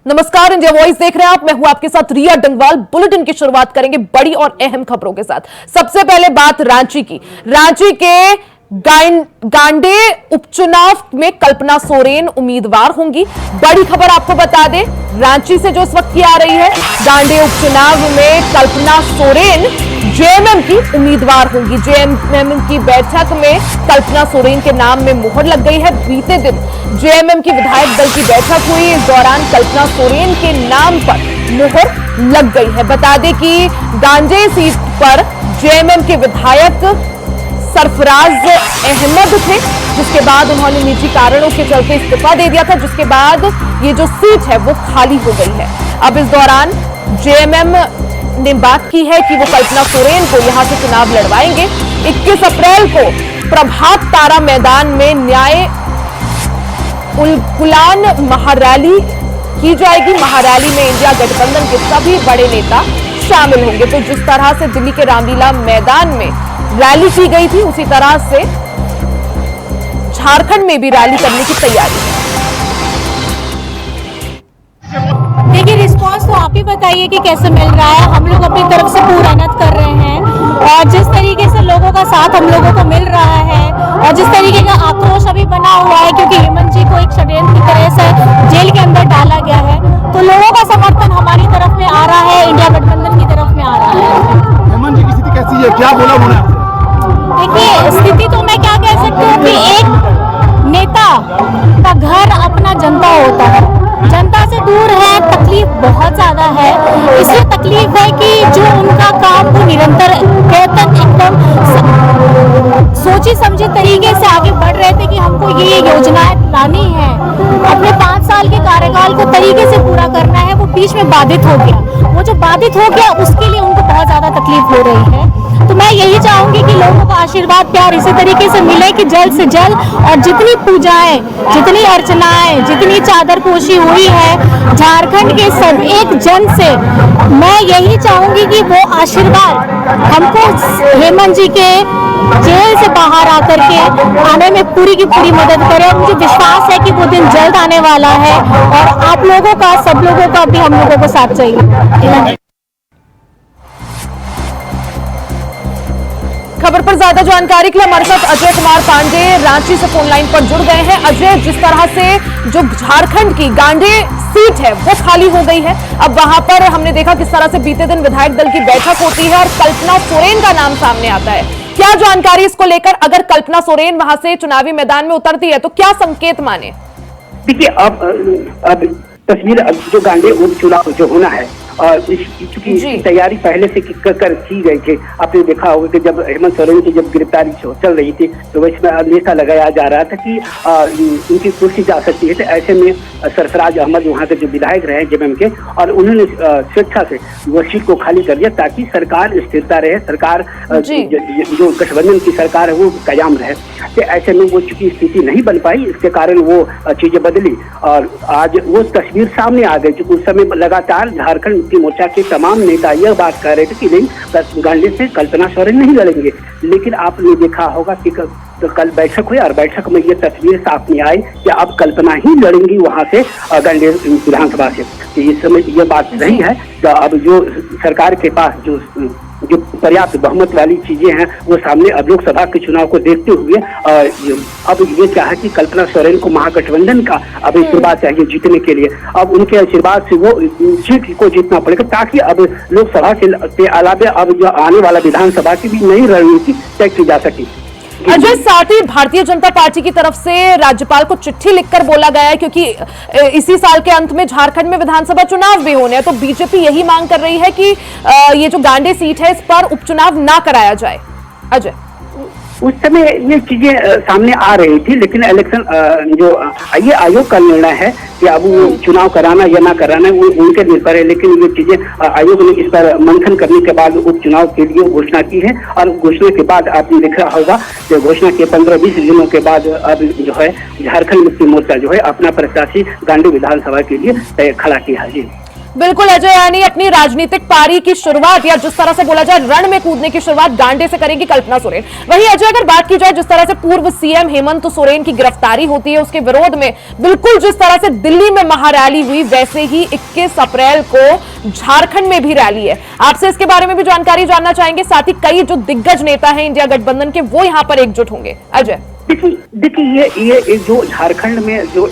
नमस्कार, India voice देख रहे हैं आप। मैं हूं आपके साथ रिया डंगवाल। बुलेटिन की शुरुआत करेंगे बड़ी और अहम खबरों के साथ। सबसे पहले बात रांची की। रांची के गांडे उपचुनाव में कल्पना सोरेन उम्मीदवार होंगी। बड़ी खबर आपको बता दें, रांची से जो इस वक्त की आ रही है, गांडे उपचुनाव में कल्पना सोरेन जेएमएम की उम्मीदवार होंगी। जेएमएम की बैठक में कल्पना सोरेन के नाम में मुहर लग गई है। बीते दिन जेएमएम की विधायक दल की बैठक हुई। इस दौरान कल्पना सोरेन के नाम पर मुहर लग गई है। बता दें कि गांजे सीट पर जेएमएम के विधायक सरफराज अहमद थे, जिसके बाद उन्होंने निजी कारणों के चलते इस्तीफा दे दिया था, जिसके बाद ये जो सीट है वो खाली हो गई है। अब इस दौरान जेएमएम ने बात की है कि वो कल्पना सोरेन को यहां से चुनाव लड़वाएंगे। 21 अप्रैल को प्रभात तारा मैदान में न्याय उलगुलान महारैली की जाएगी। महारैली में इंडिया गठबंधन के सभी बड़े नेता शामिल होंगे। तो जिस तरह से दिल्ली के रामलीला मैदान में रैली की गई थी, उसी तरह से झारखंड में भी रैली करने की तैयारी है। देखिए, रिस्पांस तो आप ही बताइए कि कैसे मिल रहा है। हम लोग अपनी तरफ से पूरा मेहनत कर रहे हैं और जिस तरीके से लोगों का साथ हम लोगों को मिल रहा है और जिस तरीके का आक्रोश अभी बना हुआ है, क्योंकि हेमंत जी को एक षड्यंत्र की तरह से जेल के अंदर डाला गया है, तो लोगों का समर्थन हमारी तरफ में आ रहा है, इंडिया गठबंधन की तरफ में आ रहा है। हेमंत जी की स्थिति कैसी है, क्या बोला उन्होंने? देखिए, स्थिति तो मैं क्या कह सकती हूँ कि एक नेता का घर अपना जनता होता है। जनता से दूर है, तकलीफ बहुत ज्यादा है। इसलिए तकलीफ है कि जो उनका काम वो निरंतर एकदम सोची समझी तरीके से आगे बढ़ रहे थे कि हमको ये योजनाएं लानी है, अपने 5 साल के कार्यकाल को तरीके से पूरा करना है, वो बीच में बाधित हो गया। वो जो बाधित हो गया, उसके लिए उनको बहुत ज्यादा तकलीफ हो रही है। तो मैं यही चाहूंगी कि लोगों का आशीर्वाद प्यार इसी तरीके से मिले कि जल्द से जल्द, और जितनी पूजाएं, जितनी अर्चनाएं, जितनी चादरपोशी हुई है झारखंड के सब एक जन से, मैं यही चाहूंगी कि वो आशीर्वाद हमको हेमंत जी के जेल से बाहर आकर के आने में पूरी की पूरी मदद करे। और मुझे विश्वास है कि वो दिन जल्द आने वाला है और आप लोगों का, सब लोगों का भी हम लोगों को साथ चाहिए। खबर पर ज्यादा जानकारी के लिए हमारे साथ अजय कुमार पांडे रांची से फोन लाइन पर जुड़ गए हैं। अजय, जिस तरह से जो झारखंड की गांडे सीट है वो खाली हो गई है, अब वहां पर हमने देखा किस तरह से बीते दिन विधायक दल की बैठक होती है और कल्पना सोरेन का नाम सामने आता है। क्या जानकारी इसको लेकर? अगर कल्पना सोरेन वहां से चुनावी मैदान में उतरती है तो क्या संकेत माने? देखिए, अब तस्वीर जो गांडे उपचुनाव जो होना है, चूंकि इसकी तैयारी पहले से कर की गई थी। आपने देखा होगा कि जब हेमंत सोरेन की जब गिरफ्तारी चल रही थी, तो इसमें अंदेशा लगाया जा रहा था कि उनकी कुर्सी जा सकती है। तो ऐसे में सरफराज अहमद वहाँ के जो विधायक रहे जेएमएम के, और उन्होंने स्वेच्छा से वो सीट को खाली कर दिया ताकि सरकार स्थिरता रहे, सरकार जो गठबंधन की सरकार है वो कायम रहे। तो ऐसे में वो चूंकि स्थिति नहीं बन पाई, इसके कारण वो चीजें बदली और आज वो तस्वीर सामने आ गई। उस समय लगातार झारखंड मुक्ति मोर्चा के तमाम नेता यह बात कह रहे थे कि नहीं, गांडे से कल्पना सोरेन नहीं लड़ेंगे, लेकिन आपने देखा होगा कि तो कल बैठक हुई और बैठक में ये तस्वीर सामने आई कि अब कल्पना ही लड़ेंगी वहां से गांडे विधानसभा से। तो इस समय ये बात नहीं है। तो अब जो सरकार के पास जो पर्याप्त बहुमत वाली चीजें हैं वो सामने, अब लोकसभा के चुनाव को देखते हुए अब ये क्या है कि कल्पना सोरेन को महागठबंधन का अब आशीर्वाद चाहिए जीतने के लिए। अब उनके आशीर्वाद से वो सीट को जीतना पड़ेगा ताकि अब लोकसभा के अलावा अब जो आने वाला विधानसभा की भी नई रणनीति तय की जा सके। अजय, साथ ही भारतीय जनता पार्टी की तरफ से राज्यपाल को चिट्ठी लिखकर बोला गया है, क्योंकि इसी साल के अंत में झारखंड में विधानसभा चुनाव भी होने हैं, तो बीजेपी यही मांग कर रही है कि ये जो गांडे सीट है इस पर उपचुनाव ना कराया जाए। अजय, उस समय ये चीजें सामने आ रही थी, लेकिन इलेक्शन जो ये आयोग का निर्णय है कि अब वो चुनाव कराना या ना कराना वो उनके निर्भर है। लेकिन ये चीजें आयोग ने इस पर मंथन करने के बाद उपचुनाव के लिए घोषणा की है और घोषणा के बाद आपने देखा होगा कि घोषणा के 15-20 दिनों के बाद अब जो है झारखंड मुक्ति मोर्चा जो है अपना प्रत्याशी गांडे विधानसभा के लिए खड़ा किया है। जी बिल्कुल अजय, यानी अपनी राजनीतिक पारी की शुरुआत, या जिस तरह से बोला जाए रण में कूदने की शुरुआत गांडे से करेंगी कल्पना सोरेन। वहीं अजय, अगर बात की जाए जिस तरह से पूर्व सीएम हेमंत सोरेन की गिरफ्तारी होती है, उसके विरोध में बिल्कुल जिस तरह से दिल्ली में महारैली हुई, वैसे ही 21 अप्रैल को झारखंड में भी रैली है। आपसे इसके बारे में भी जानकारी जानना चाहेंगे, साथ ही कई जो दिग्गज नेता हैं इंडिया गठबंधन के, वो यहां पर एकजुट होंगे। अजय देखिए ये जो झारखंड में जो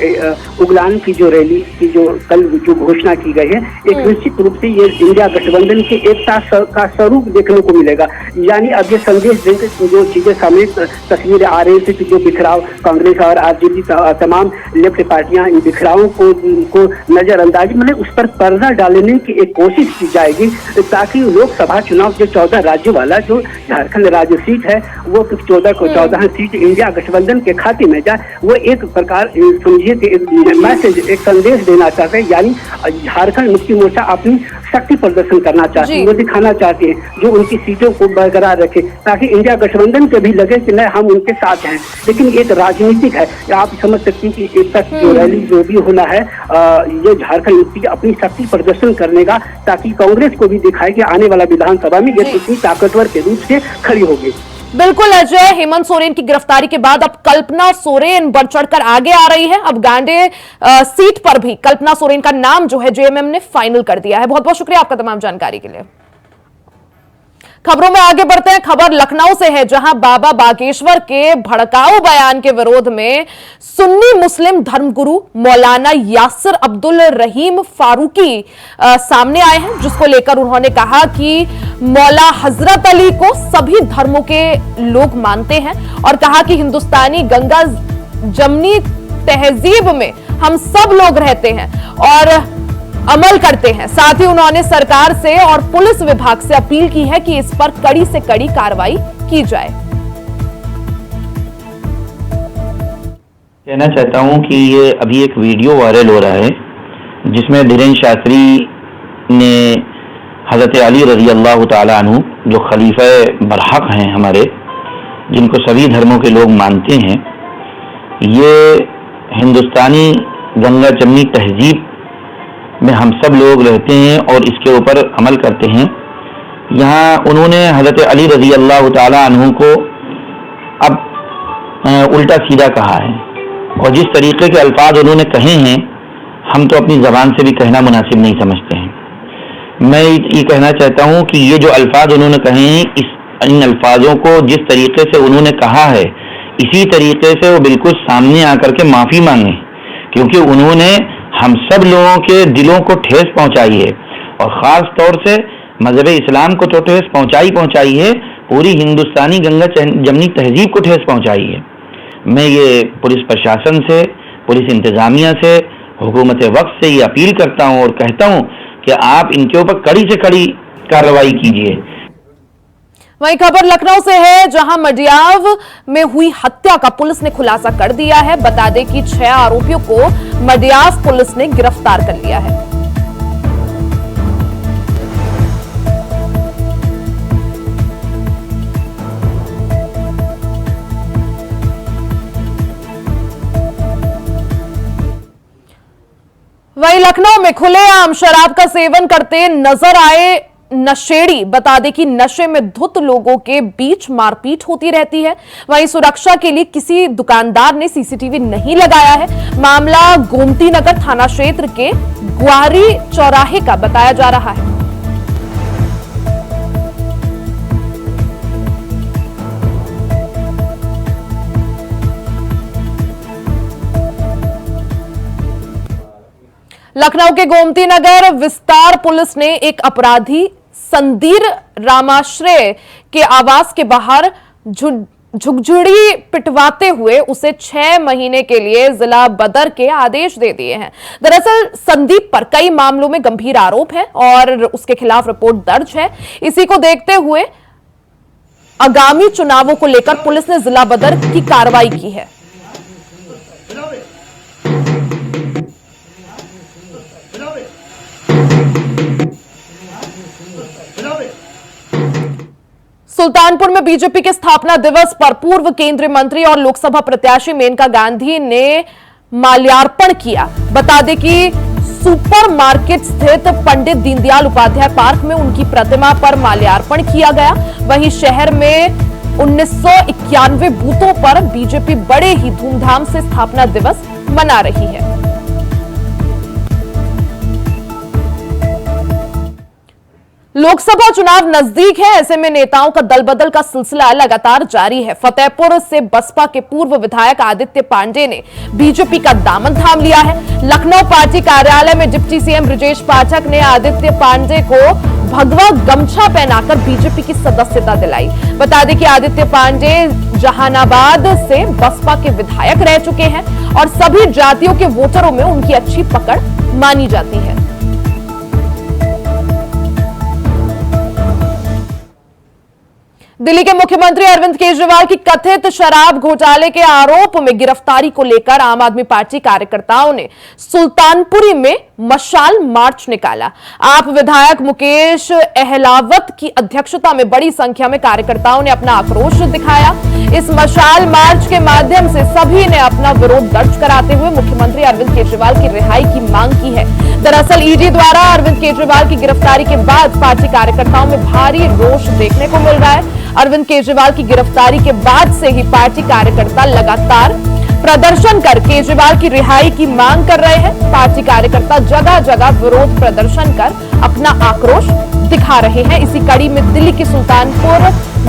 उगलान की जो रैली की जो कल जो घोषणा की गई है, एक निश्चित रूप से ये इंडिया गठबंधन की एकता का स्वरूप देखने को मिलेगा। यानी अब ये संदेश देंगे जो चीजें सामने तस्वीरें आ रही थी कि जो बिखराव कांग्रेस और आरजेडी तमाम लेफ्ट पार्टियां इन बिखरावों को नजरअंदाजी मतलब उस पर पर्दा डालने की एक कोशिश की जाएगी, ताकि लोकसभा चुनाव जो 14 राज्यों वाला जो झारखंड राज्य सीट है, वो 14 सीट इंडिया गठबंधन के खाते में जाए। वो एक प्रकार समझिए कि एक मैसेज, एक संदेश देना चाहते हैं। यानी झारखंड मुक्ति मोर्चा अपनी शक्ति प्रदर्शन करना चाहते हैं, वो दिखाना चाहते हैं जो उनकी सीटों को बरकरार रखे, ताकि इंडिया गठबंधन के भी लगे कि नहीं हम उनके साथ हैं। लेकिन एक राजनीतिक है, आप समझ सकते हैं कि एक तक जो रैली जो भी होना है, ये झारखंड मुक्ति अपनी शक्ति प्रदर्शन करने का, ताकि कांग्रेस को भी दिखाए कि आने वाला विधानसभा में ये कितनी ताकतवर के रूप से खड़ी होगी। बिल्कुल अजय, हेमंत सोरेन की गिरफ्तारी के बाद अब कल्पना सोरेन बढ़ चढ़कर आगे आ रही है। अब गांडे सीट पर भी कल्पना सोरेन का नाम जो है जेएमएम ने फाइनल कर दिया है। बहुत बहुत शुक्रिया आपका तमाम जानकारी के लिए। खबरों में आगे बढ़ते हैं। खबर लखनऊ से है, जहां बाबा बागेश्वर के भड़काऊ बयान के विरोध में सुन्नी मुस्लिम धर्मगुरु मौलाना यासिर अब्दुल रहीम फारूकी सामने आए हैं, जिसको लेकर उन्होंने कहा कि मौला हजरत अली को सभी धर्मों के लोग मानते हैं, और कहा कि हिंदुस्तानी गंगा जमनी तहजीब में हम सब लोग रहते हैं और अमल करते हैं। साथ ही उन्होंने सरकार से और पुलिस विभाग से अपील की है कि इस पर कड़ी से कड़ी कार्रवाई की जाए। कहना चाहता हूं कि ये अभी एक वीडियो वायरल हो रहा है, जिसमें धीरेन्द्र शास्त्री ने हजरत अली रजी अल्लाह ताला अन्हु, जो खलीफा बरहक हैं हमारे, जिनको सभी धर्मों के लोग मानते हैं, ये हिंदुस्तानी गंगा जमनी तहजीब में हम सब लोग रहते हैं और इसके ऊपर अमल करते हैं। यहाँ उन्होंने हजरत अली रजी अल्लाह ताला अन्हु को अब उल्टा सीधा कहा है, और जिस तरीके के अल्फाज उन्होंने कहे हैं, हम तो अपनी ज़बान से भी कहना मुनासिब नहीं समझते हैं। मैं ये कहना चाहता हूँ कि ये जो अल्फाज उन्होंने कहे हैं, इन अल्फाजों को जिस तरीके से उन्होंने कहा है, इसी तरीके से वो बिल्कुल सामने आकर के माफ़ी मांगे, क्योंकि उन्होंने हम सब लोगों के दिलों को ठेस पहुंचाई है, और ख़ास तौर से मज़हब इस्लाम को तो ठेस पहुंचाई है, पूरी हिंदुस्तानी गंगा जमनी तहजीब को ठेस पहुंचाई है। मैं ये पुलिस प्रशासन से, पुलिस इंतज़ामिया से, हुकूमत वक्त से ये अपील करता हूँ और कहता हूँ कि आप इनके ऊपर कड़ी से कड़ी कार्रवाई कीजिए। वहीं खबर लखनऊ से है, जहां मडियाव में हुई हत्या का पुलिस ने खुलासा कर दिया है। बता दें कि 6 आरोपियों को मडियाव पुलिस ने गिरफ्तार कर लिया है। वहीं लखनऊ में खुलेआम शराब का सेवन करते नजर आए नशेड़ी। बता दें कि नशे में धुत लोगों के बीच मारपीट होती रहती है। वहीं सुरक्षा के लिए किसी दुकानदार ने सीसीटीवी नहीं लगाया है। मामला गोमती नगर थाना क्षेत्र के ग्वारी चौराहे का बताया जा रहा है। लखनऊ के गोमती नगर विस्तार पुलिस ने एक अपराधी संदीर रामाश्रय के आवास के बाहर झुकझुड़ी पिटवाते हुए उसे 6 महीने के लिए जिला बदर के आदेश दे दिए हैं। दरअसल संदीप पर कई मामलों में गंभीर आरोप है और उसके खिलाफ रिपोर्ट दर्ज है। इसी को देखते हुए आगामी चुनावों को लेकर पुलिस ने जिला बदर की कार्रवाई की है। सुल्तानपुर में बीजेपी के स्थापना दिवस पर पूर्व केंद्रीय मंत्री और लोकसभा प्रत्याशी मेनका गांधी ने माल्यार्पण किया। बता दें कि सुपरमार्केट स्थित पंडित दीनदयाल उपाध्याय पार्क में उनकी प्रतिमा पर माल्यार्पण किया गया। वहीं शहर में 1991 बूथों पर बीजेपी बड़े ही धूमधाम से स्थापना दिवस मना रही है। लोकसभा चुनाव नजदीक है, ऐसे में नेताओं का दल बदल का सिलसिला लगातार जारी है। फतेहपुर से बसपा के पूर्व विधायक आदित्य पांडे ने बीजेपी का दामन थाम लिया है। लखनऊ पार्टी कार्यालय में डिप्टी सीएम ब्रजेश पाठक ने आदित्य पांडे को भगवा गमछा पहनाकर बीजेपी की सदस्यता दिलाई। बता दें कि आदित्य पांडे जहानाबाद से बसपा के विधायक रह चुके हैं और सभी जातियों के वोटरों में उनकी अच्छी पकड़ मानी जाती है। दिल्ली के मुख्यमंत्री अरविंद केजरीवाल की कथित शराब घोटाले के आरोप में गिरफ्तारी को लेकर आम आदमी पार्टी कार्यकर्ताओं ने सुल्तानपुरी में मशाल मार्च निकाला। आप विधायक मुकेश अहलावत की अध्यक्षता में बड़ी संख्या में कार्यकर्ताओं ने अपना आक्रोश दिखाया। इस मशाल मार्च के माध्यम से सभी ने अपना विरोध दर्ज कराते हुए मुख्यमंत्री अरविंद केजरीवाल की रिहाई की मांग की है। दरअसल ईडी द्वारा अरविंद केजरीवाल की गिरफ्तारी के बाद पार्टी कार्यकर्ताओं में भारी रोष देखने को मिल रहा है। अरविंद केजरीवाल की गिरफ्तारी के बाद से ही पार्टी कार्यकर्ता लगातार प्रदर्शन कर केजरीवाल की रिहाई की मांग कर रहे हैं। पार्टी कार्यकर्ता जगह जगह विरोध प्रदर्शन कर अपना आक्रोश दिखा रहे हैं। इसी कड़ी में दिल्ली की सुल्तानपुर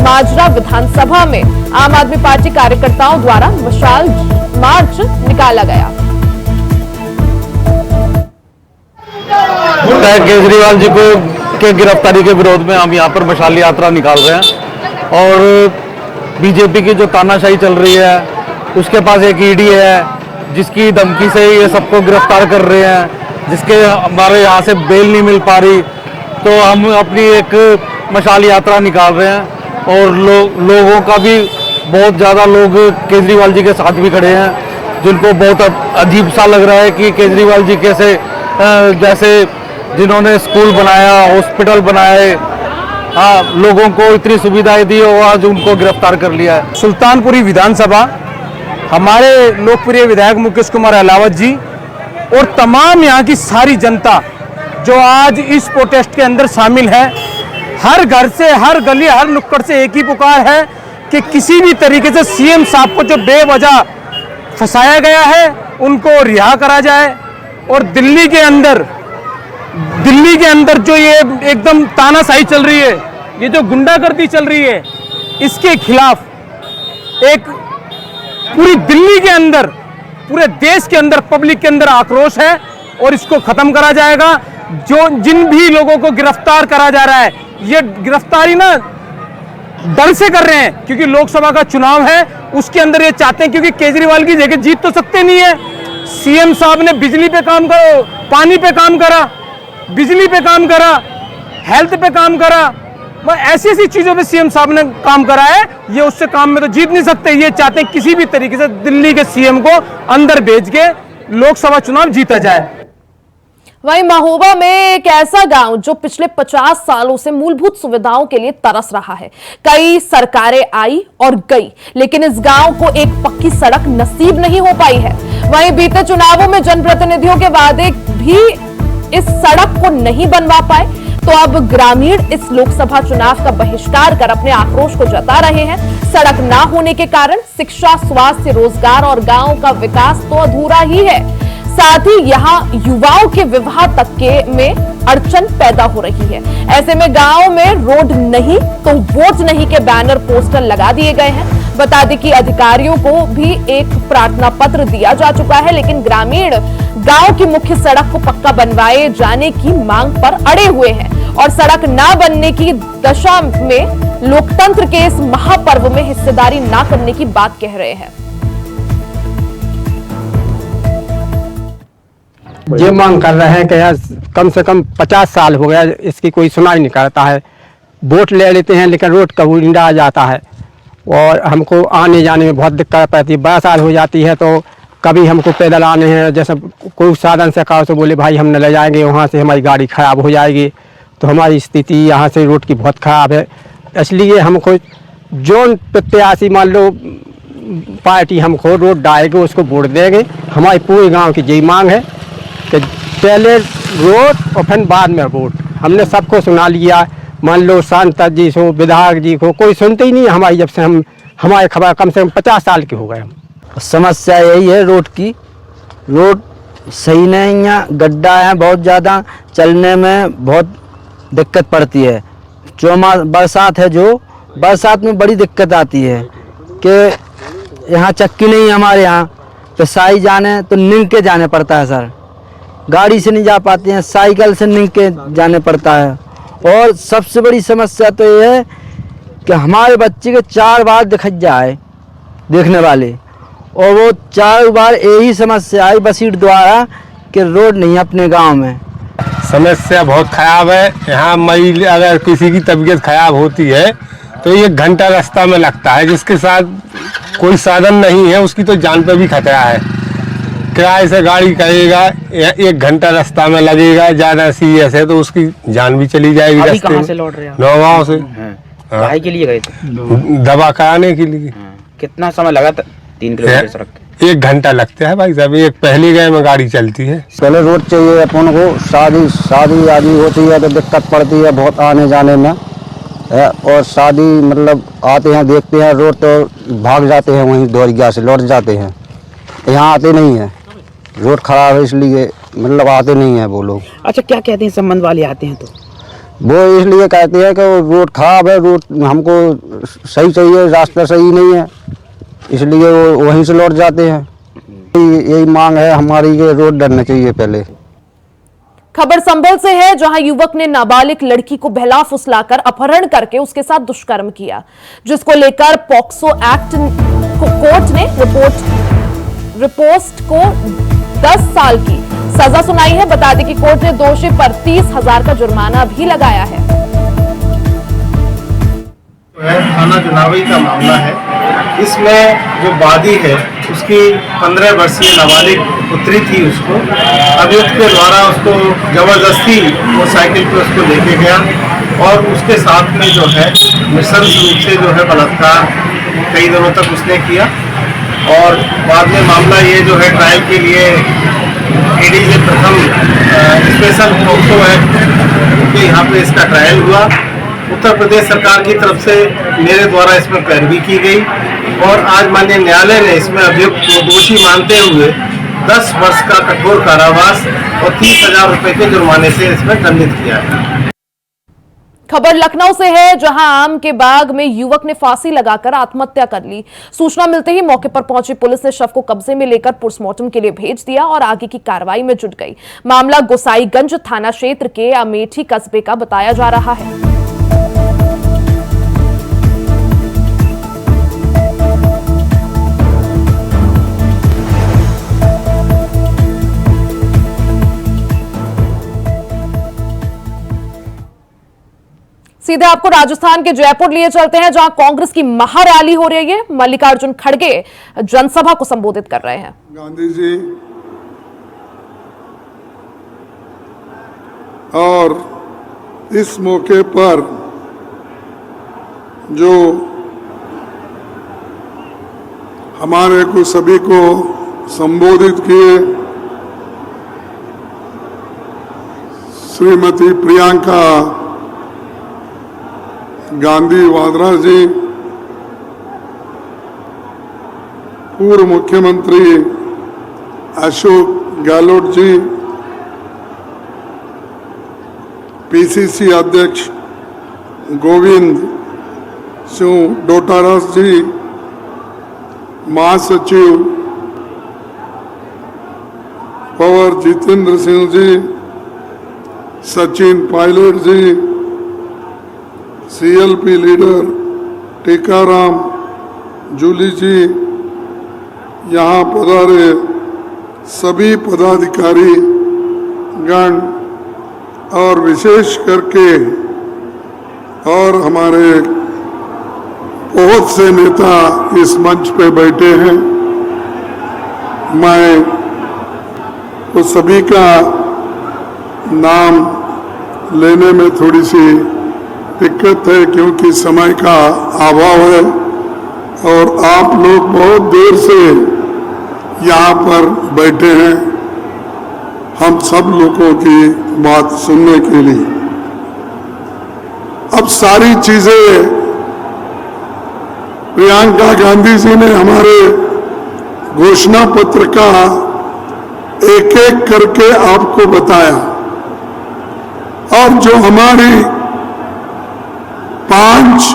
माजरा विधानसभा में आम आदमी पार्टी कार्यकर्ताओं द्वारा मशाल मार्च निकाला गया। केजरीवाल जी को के गिरफ्तारी के विरोध में हम यहाँ पर मशाल यात्रा निकाल रहे हैं और बीजेपी की जो तानाशाही चल रही है, उसके पास एक ईडी है जिसकी धमकी से ये सबको गिरफ्तार कर रहे हैं, जिसके हमारे यहाँ से बेल नहीं मिल पा रही। तो हम अपनी एक मशाल यात्रा निकाल रहे हैं और लोगों का भी बहुत ज़्यादा लोग केजरीवाल जी के साथ भी खड़े हैं, जिनको बहुत अजीब सा लग रहा है कि केजरीवाल जी कैसे जैसे जिन्होंने स्कूल बनाया, हॉस्पिटल बनाए, लोगों को इतनी सुविधाएं दी और आज उनको गिरफ्तार कर लिया है। सुल्तानपुरी विधानसभा हमारे लोकप्रिय विधायक मुकेश कुमार अहलावत जी और तमाम यहाँ की सारी जनता जो आज इस प्रोटेस्ट के अंदर शामिल है, हर घर से, हर गली, हर नुक्कड़ से एक ही पुकार है कि किसी भी तरीके से सीएम साहब को जो बेवजह फंसाया गया है उनको रिहा करा जाए और दिल्ली के अंदर जो ये एकदम तानाशाही चल रही है, ये जो गुंडागर्दी चल रही है, इसके खिलाफ एक पूरी दिल्ली के अंदर, पूरे देश के अंदर, पब्लिक के अंदर आक्रोश है और इसको खत्म करा जाएगा। जो जिन भी लोगों को गिरफ्तार करा जा रहा है, ये गिरफ्तारी ना डर से कर रहे हैं क्योंकि लोकसभा का चुनाव है, उसके अंदर ये चाहते हैं क्योंकि केजरीवाल की जगह जीत तो सकते नहीं है। सीएम साहब ने बिजली पे काम करो, पानी पे काम करा, बिजली पे काम करा, हेल्थ पे काम करा, ऐसी ऐसी चीजों पे सीएम साहब ने काम करा है, ये उससे काम में तो जीत नहीं सकते। ये चाहते हैं किसी भी तरीके से दिल्ली के सीएम को अंदर भेज के लोकसभा चुनाव जीता जाए। वहीं महोबा में एक ऐसा गांव जो पिछले 50 सालों से मूलभूत सुविधाओं के लिए तरस रहा है। कई सरकारें आई और गई, लेकिन इस गांव को एक पक्की सड़क नसीब नहीं हो पाई है। वहीं बीते चुनावों में जनप्रतिनिधियों के वादे भी इस सड़क को नहीं बनवा पाए, तो अब ग्रामीण इस लोकसभा चुनाव का बहिष्कार कर अपने आक्रोश को जता रहे हैं। सड़क ना होने के कारण शिक्षा, स्वास्थ्य, रोजगार और गांव का विकास तो अधूरा ही है। साथ ही यहाँ युवाओं के विवाह तक के में अड़चन पैदा हो रही है। ऐसे में गांव में रोड नहीं तो वोट नहीं के बैनर, पोस्टर लगा दिए गए हैं। बता दें कि अधिकारियों को भी एक प्रार्थना पत्र दिया जा चुका है, लेकिन ग्रामीण गांव की मुख्य सड़क को पक्का बनवाए जाने की मांग पर अड़े हुए हैं और सड़क ना बनने की दशा में लोकतंत्र के इस महापर्व में हिस्सेदारी ना करने की बात कह रहे हैं। ये मांग कर रहे हैं कि यार कम से कम 50 साल हो गया, इसकी कोई सुनाई नहीं करता है। वोट ले लेते हैं लेकिन रोड कबूलिंदा आ जाता है और हमको आने जाने में बहुत दिक्कत पड़ती है। 12 साल हो जाती है तो कभी हमको पैदल आने हैं, जैसे कोई साधन से कहा तो बोले भाई हम न ले जाएंगे, वहाँ से हमारी गाड़ी ख़राब हो जाएगी। तो हमारी स्थिति यहाँ से रोड की बहुत ख़राब है। इसलिए हमको जो प्रत्याशी मान लो पार्टी हमको रोड डालेगी उसको वोट देंगे। हमारे पूरे गाँव की यही मांग है कि पहले रोड और फिर बाद में वोट। हमने सबको सुना लिया, मान लो सांसद जी हो, विधायक जी हो, कोई सुनते ही नहीं हमारी। जब से हमारे खबर कम से कम 50 साल के हो गए हम। समस्या यही है रोड की, रोड सही नहीं है, गड्ढा है बहुत ज़्यादा, चलने में बहुत दिक्कत पड़ती है। बरसात है जो बरसात में बड़ी दिक्कत आती है कि यहाँ चक्की नहीं है हमारे यहाँ, तो साई जाने तो निंग के जाने पड़ता है सर, गाड़ी से नहीं जा पाते हैं, साइकिल से निंग के जाने पड़ता है। और सबसे बड़ी समस्या तो ये है कि हमारे बच्चे के 4 बार दिख जाए देखने वाले, और वो 4 बार यही समस्या आई बसीट द्वारा कि रोड नहीं है अपने गांव में। समस्या बहुत ख़राब है यहाँ। मरीज अगर किसी की तबीयत खराब होती है तो 1 घंटा रास्ता में लगता है, जिसके साथ कोई साधन नहीं है उसकी तो जान पे भी खतरा है। किराए से गाड़ी करेगा, 1 घंटा रास्ता में लगेगा, ज़्यादा सीरियस है तो उसकी जान भी चली जाएगी। अभी कहाँ से लौट रहे हैं? नौगांव से। पढ़ाई के लिए गए थे? दवा कराने के लिए। कितना समय लगा था? 3 किलोमीटर सड़क के 1 घंटा लगता है भाई साहब। एक पहली गए में गाड़ी चलती है। पहले रोड चाहिए अपन को, शादी आदि होती है तो दिक्कत पड़ती है बहुत आने जाने में। और शादी मतलब आते हैं देखते हैं रोड तो भाग जाते हैं, वहीं दौरिया से लौट जाते हैं, यहाँ आते नहीं है। रोड खराब है इसलिए मतलब आते नहीं है वो लोग। अच्छा, क्या कहते हैं संबंध वाले आते हैं तो? वो इसलिए कहते हैं कि रोड खराब है, रोड हमको सही चाहिए, रास्ता सही नहीं है, इसलिए वो वहीं से लौट जाते हैं। यही मांग है हमारी कि रोड डरना चाहिए पहले। खबर संभल से है, जहां युवक ने नाबालिग लड़की को बहला फुसलाकर अपहरण करके उसके साथ दुष्कर्म किया, जिसको लेकर पॉक्सो एक्ट कोर्ट ने रिपोर्ट को 10 साल की सजा सुनाई है। बता दें कि कोर्ट ने दोषी पर 30,000 का जुर्माना भी लगाया है। थाना जुनावी का मामला है। इसमें जो वादी है उसकी 15 वर्षीय नाबालिग पुत्री थी, उसको अभियुक्त के द्वारा उसको जबरदस्ती वो साइकिल पे उसको लेके गया और उसके साथ में जो है नृशंस रूप से जो है बलात्कार कई दिनों तक उसने किया। और बाद में मामला ये जो है ट्रायल के लिए ईडी से प्रथम स्पेशल पॉक्सो एक्ट के यहाँ पे इसका ट्रायल हुआ। उत्तर प्रदेश सरकार की तरफ से मेरे द्वारा इसमें पैरवी की गई और आज माननीय न्यायालय ने इसमें अभियुक्त को दोषी मानते हुए 10 वर्ष का कठोर कारावास और 30,000 रुपए के जुर्माने से इसमें दंडित किया है। खबर लखनऊ से है, जहां आम के बाग में युवक ने फांसी लगाकर आत्महत्या कर ली। सूचना मिलते ही मौके पर पहुंची पुलिस ने शव को कब्जे में लेकर पोस्टमार्टम के लिए भेज दिया और आगे की कार्रवाई में जुट गई। मामला गोसाईगंज थाना क्षेत्र के अमेठी कस्बे का बताया जा रहा है। सीधे आपको राजस्थान के जयपुर लिए चलते हैं, जहां कांग्रेस की महारैली हो रही है। मल्लिकार्जुन खड़गे जनसभा को संबोधित कर रहे हैं। गांधी जी और इस मौके पर जो हमारे को सभी को संबोधित किए, श्रीमती प्रियंका गांधी वाड्रा जी, पूर्व मुख्यमंत्री अशोक गहलोत जी, पीसीसी अध्यक्ष गोविंद सिंह डोटारा जी, महासचिव पवार जितेंद्र सिंह जी, सचिन पायलट जी, सीएलपी लीडर टीकाराम जूली जी, यहाँ पधारे सभी पदाधिकारी गण और विशेष करके और हमारे बहुत से नेता इस मंच पे बैठे हैं। मैं वो सभी का नाम लेने में थोड़ी सी दिक्कत है क्योंकि समय का अभाव है और आप लोग बहुत देर से यहाँ पर बैठे हैं। हम सब लोगों की बात सुनने के लिए। अब सारी चीजें प्रियंका गांधी जी ने हमारे घोषणा पत्र का एक एक करके आपको बताया, और जो हमारी 5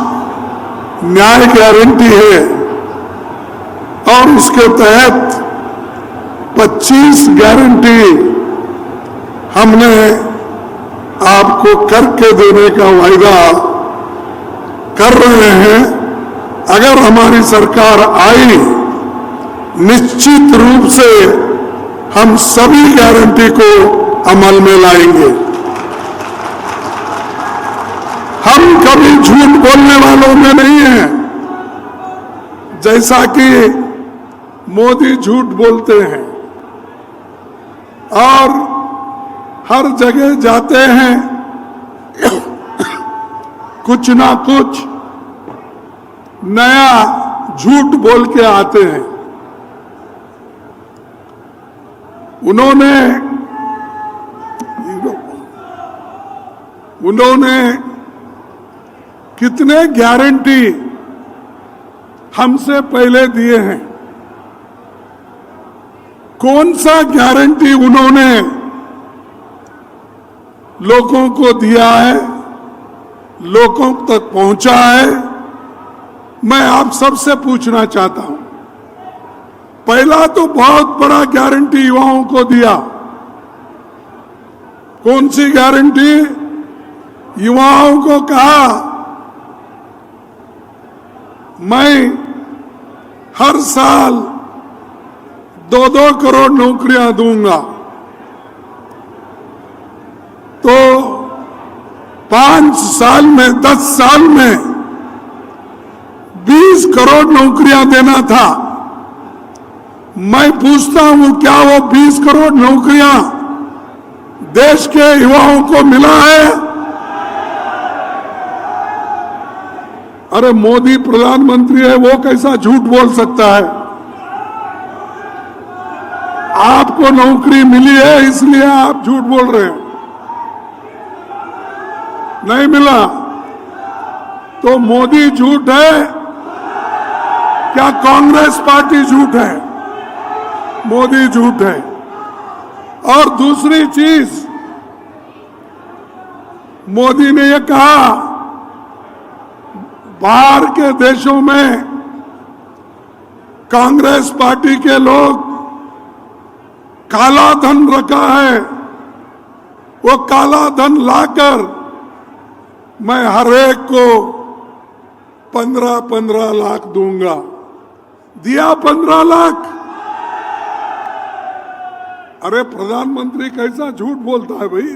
न्याय गारंटी है और उसके तहत 25 गारंटी हमने आपको करके देने का वायदा कर रहे हैं। अगर हमारी सरकार आई, निश्चित रूप से हम सभी गारंटी को अमल में लाएंगे। हम कभी झूठ बोलने वालों में नहीं हैं, जैसा कि मोदी झूठ बोलते हैं और हर जगह जाते हैं कुछ ना कुछ नया झूठ बोल के आते हैं। उन्होंने कितने गारंटी हमसे पहले दिए हैं, कौन सा गारंटी उन्होंने लोगों को दिया है, लोगों तक पहुंचा है, मैं आप सबसे पूछना चाहता हूं। पहला तो बहुत बड़ा गारंटी युवाओं को दिया। कौन सी गारंटी? युवाओं को कहा, मैं हर साल 2-2 करोड़ नौकरियां दूंगा। तो 5 साल में, 10 साल में 20 करोड़ नौकरियां देना था। मैं पूछता हूं, क्या वो 20 करोड़ नौकरियां देश के युवाओं को मिला है? अरे मोदी प्रधानमंत्री है, वो कैसा झूठ बोल सकता है? आपको नौकरी मिली है इसलिए आप झूठ बोल रहे हैं। नहीं मिला तो मोदी झूठ है, क्या कांग्रेस पार्टी झूठ है? मोदी झूठ है। और दूसरी चीज, मोदी ने यह कहा बाहर के देशों में कांग्रेस पार्टी के लोग काला धन रखा है, वो काला धन लाकर मैं हर एक को 15-15 लाख दूंगा। दिया 15 लाख। अरे प्रधानमंत्री कैसा झूठ बोलता है भाई?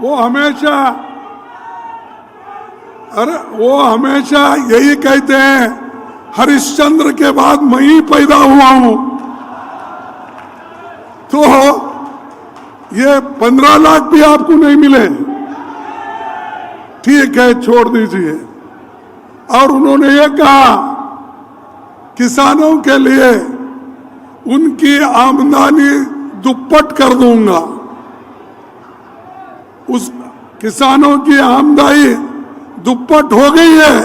वो हमेशा यही कहते हैं, हरिश्चंद्र के बाद मैं ही पैदा हुआ हूं। तो ये 15 लाख भी आपको नहीं मिले, ठीक है, छोड़ दीजिए। और उन्होंने ये कहा किसानों के लिए उनकी आमदनी दुप्पट कर दूंगा। उस किसानों की आमदनी दुप्पट हो गई है।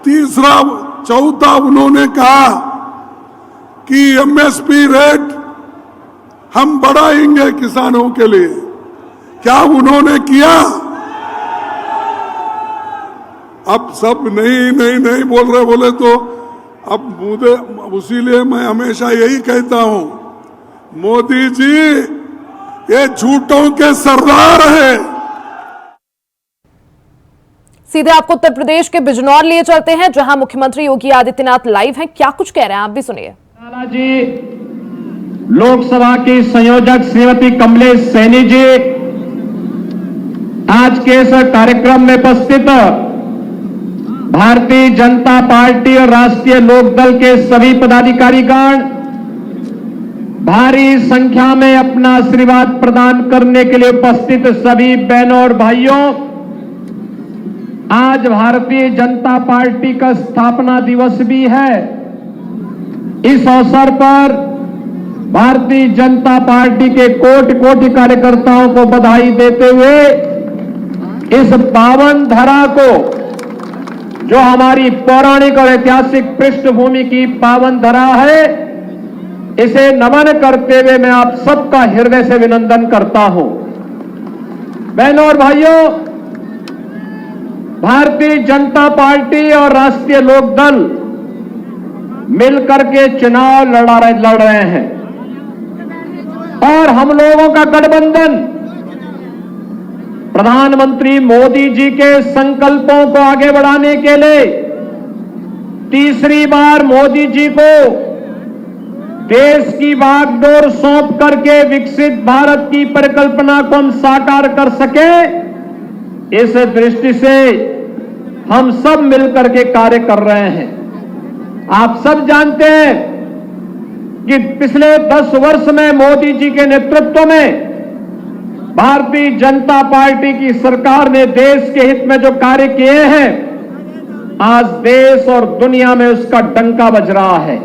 तीसरा, चौथा, उन्होंने कहा कि एमएसपी रेट हम बढ़ाएंगे किसानों के लिए। क्या उन्होंने किया? अब सब नहीं बोल रहे, बोले तो अब मुझे, उसीलिए मैं हमेशा यही कहता हूं, मोदी जी ये झूठों के सरदार है। सीधे आपको उत्तर प्रदेश के बिजनौर लिए चलते हैं, जहां मुख्यमंत्री योगी आदित्यनाथ लाइव हैं। क्या कुछ कह रहे हैं, आप भी सुनिए। जी, लोकसभा की संयोजक श्रीमती कमलेश सैनी जी आज के इस कार्यक्रम में उपस्थित भारतीय जनता पार्टी और राष्ट्रीय लोकदल के सभी पदाधिकारीगण, भारी संख्या में अपना आशीर्वाद प्रदान करने के लिए उपस्थित सभी बहनों और भाइयों, आज भारतीय जनता पार्टी का स्थापना दिवस भी है इस अवसर पर भारतीय जनता पार्टी के कोटि कोटि कार्यकर्ताओं को बधाई देते हुए इस पावन धरा को, जो हमारी पौराणिक और ऐतिहासिक पृष्ठभूमि की पावन धरा है, इसे नमन करते हुए मैं आप सबका हृदय से अभिनंदन करता हूं। बहनों और भाइयों, भारतीय जनता पार्टी और राष्ट्रीय लोकदल मिलकर के चुनाव लड़ रहे हैं और हम लोगों का गठबंधन प्रधानमंत्री मोदी जी के संकल्पों को आगे बढ़ाने के लिए तीसरी बार मोदी जी को देश की बागडोर सौंप करके विकसित भारत की परिकल्पना को हम साकार कर सके, इस दृष्टि से हम सब मिलकर के कार्य कर रहे हैं। आप सब जानते हैं कि पिछले 10 वर्ष में मोदी जी के नेतृत्व में भारतीय जनता पार्टी की सरकार ने देश के हित में जो कार्य किए हैं, आज देश और दुनिया में उसका डंका बज रहा है।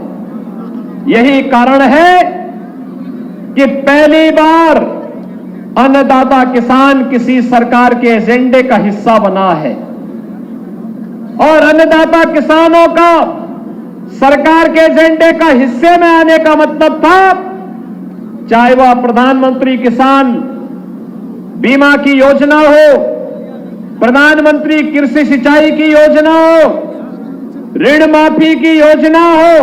यही कारण है कि पहली बार अन्नदाता किसान किसी सरकार के एजेंडे का हिस्सा बना है और अन्नदाता किसानों का सरकार के एजेंडे का हिस्से में आने का मतलब था, चाहे वह प्रधानमंत्री किसान बीमा की योजना हो, प्रधानमंत्री कृषि सिंचाई की योजना हो, ऋण माफी की योजना हो,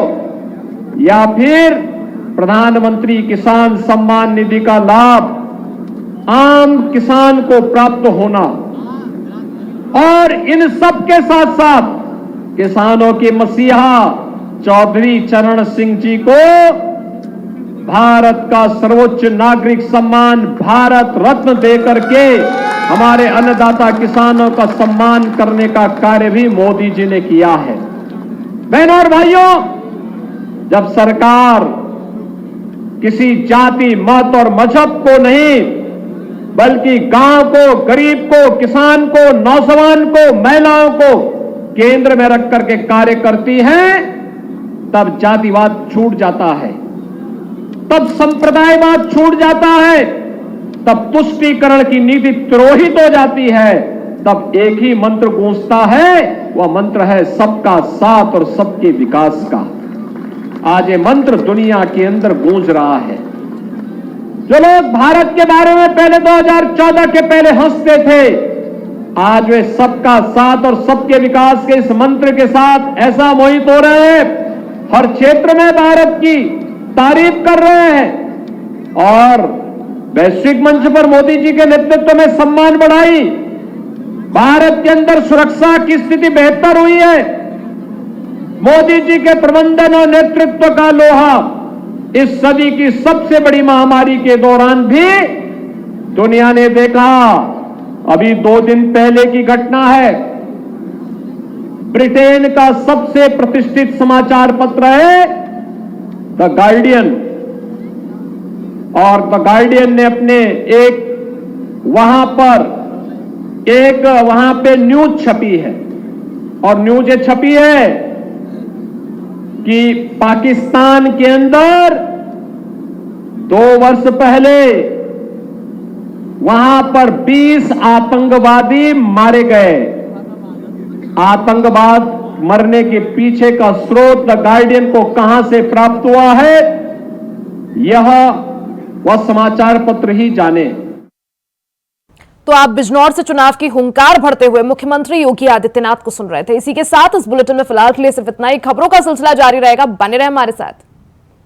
या फिर प्रधानमंत्री किसान सम्मान निधि का लाभ आम किसान को प्राप्त होना। और इन सब के साथ साथ किसानों के मसीहा चौधरी चरण सिंह जी को भारत का सर्वोच्च नागरिक सम्मान भारत रत्न देकर के हमारे अन्नदाता किसानों का सम्मान करने का कार्य भी मोदी जी ने किया है। बहनों और भाइयों, जब सरकार किसी जाति, मत और मजहब को नहीं, बल्कि गांव को, गरीब को, किसान को, नौजवान को, महिलाओं को केंद्र में रख करके कार्य करती है, तब जातिवाद छूट जाता है, तब संप्रदायवाद छूट जाता है, तब तुष्टीकरण की नीति तिरोहित हो जाती है, तब एक ही मंत्र गूंजता है, वह मंत्र है सबका साथ और सबके विकास का। आज ये मंत्र दुनिया के अंदर गूंज रहा है। जो लोग भारत के बारे में पहले 2014 के पहले हंसते थे, आज वे सबका साथ और सबके विकास के इस मंत्र के साथ ऐसा मोहित हो रहे हैं, हर क्षेत्र में भारत की तारीफ कर रहे हैं और वैश्विक मंच पर मोदी जी के नेतृत्व में सम्मान बढ़ाई, भारत के अंदर सुरक्षा की स्थिति बेहतर हुई है। मोदी जी के प्रबंधन और नेतृत्व का लोहा इस सदी की सबसे बड़ी महामारी के दौरान भी दुनिया ने देखा। अभी 2 दिन पहले की घटना है, ब्रिटेन का सबसे प्रतिष्ठित समाचार पत्र है द गार्डियन, और द गार्डियन ने अपने वहां पे न्यूज छपी है, और न्यूज ये छपी है कि पाकिस्तान के अंदर 2 वर्ष पहले वहां पर 20 आतंकवादी मारे गए। आतंकवाद मरने के पीछे का स्रोत द गार्डियन को कहां से प्राप्त हुआ है, यह वह समाचार पत्र ही जाने। तो आप बिजनौर से चुनाव की हुंकार भरते हुए मुख्यमंत्री योगी आदित्यनाथ को सुन रहे थे। इसी के साथ इस बुलेटिन में फिलहाल के लिए सिर्फ इतना ही। खबरों का सिलसिला जारी रहेगा, बने रहे हमारे साथ।